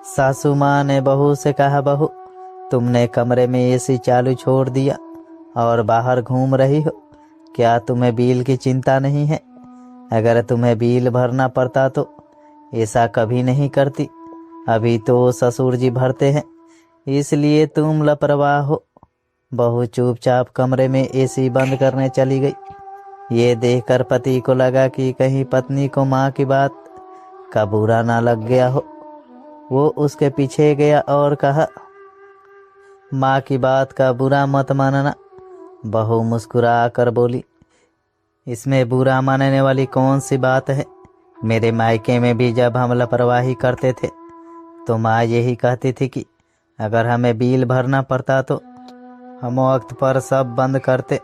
सासू माँ ने बहू से कहा, बहू तुमने कमरे में एसी चालू छोड़ दिया और बाहर घूम रही हो, क्या तुम्हें बिल की चिंता नहीं है? अगर तुम्हें बिल भरना पड़ता तो ऐसा कभी नहीं करती। अभी तो ससुर जी भरते हैं, इसलिए तुम लापरवाह हो। बहू चुपचाप कमरे में एसी बंद करने चली गई। ये देखकर पति को लगा कि कहीं पत्नी को माँ की बात का बुरा ना लग गया हो। वो उसके पीछे गया और कहा, माँ की बात का बुरा मत मानना। बहू मुस्कुरा कर बोली, इसमें बुरा मानने वाली कौन सी बात है? मेरे मायके में भी जब हम लापरवाही करते थे तो माँ यही कहती थी कि अगर हमें बिल भरना पड़ता तो हम वक्त पर सब बंद करते।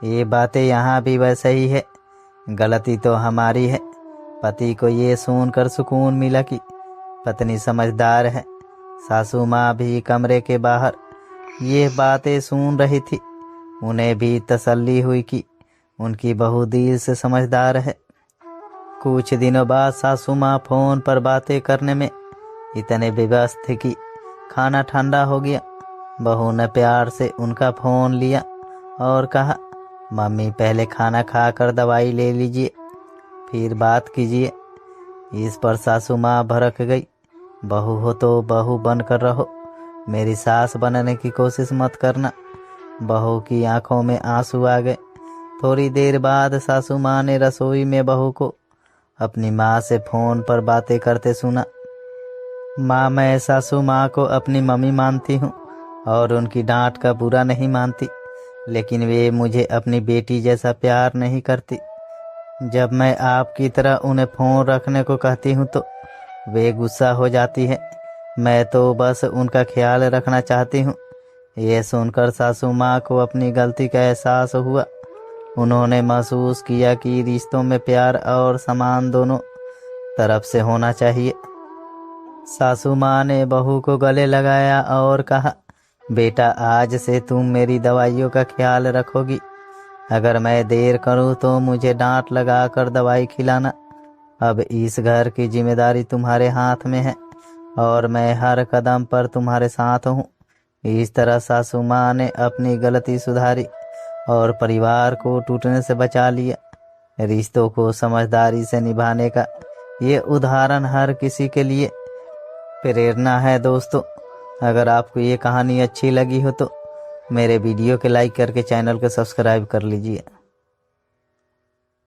ये बातें यहाँ भी वैसे ही है, गलती तो हमारी है। पति को ये सुनकर सुकून मिला कि पत्नी समझदार है। सासू माँ भी कमरे के बाहर ये बातें सुन रही थी। उन्हें भी तसल्ली हुई कि उनकी बहू दिल से समझदार है। कुछ दिनों बाद सासू माँ फोन पर बातें करने में इतने व्यस्त थे कि खाना ठंडा हो गया। बहू ने प्यार से उनका फोन लिया और कहा, मम्मी पहले खाना खाकर दवाई ले लीजिए, फिर बात कीजिए। इस पर सासू माँ भड़क गई, बहू हो तो बहू बनकर रहो, मेरी सास बनने की कोशिश मत करना। बहू की आंखों में आंसू आ गए। थोड़ी देर बाद सासू माँ ने रसोई में बहू को अपनी माँ से फोन पर बातें करते सुना। माँ, मैं सासू माँ को अपनी मम्मी मानती हूँ और उनकी डांट का बुरा नहीं मानती, लेकिन वे मुझे अपनी बेटी जैसा प्यार नहीं करती। जब मैं आपकी तरह उन्हें फ़ोन रखने को कहती हूँ तो वे गुस्सा हो जाती है। मैं तो बस उनका ख्याल रखना चाहती हूँ। यह सुनकर सासू माँ को अपनी गलती का एहसास हुआ। उन्होंने महसूस किया कि रिश्तों में प्यार और सम्मान दोनों तरफ से होना चाहिए। सासू माँ ने बहू को गले लगाया और कहा, बेटा आज से तुम मेरी दवाइयों का ख्याल रखोगी। अगर मैं देर करूँ तो मुझे डांट लगा कर दवाई खिलाना। अब इस घर की जिम्मेदारी तुम्हारे हाथ में है और मैं हर कदम पर तुम्हारे साथ हूँ। इस तरह सासू माँ ने अपनी गलती सुधारी और परिवार को टूटने से बचा लिया। रिश्तों को समझदारी से निभाने का ये उदाहरण हर किसी के लिए प्रेरणा है। दोस्तों, अगर आपको ये कहानी अच्छी लगी हो तो मेरे वीडियो के लाइक करके चैनल को सब्सक्राइब कर लीजिए।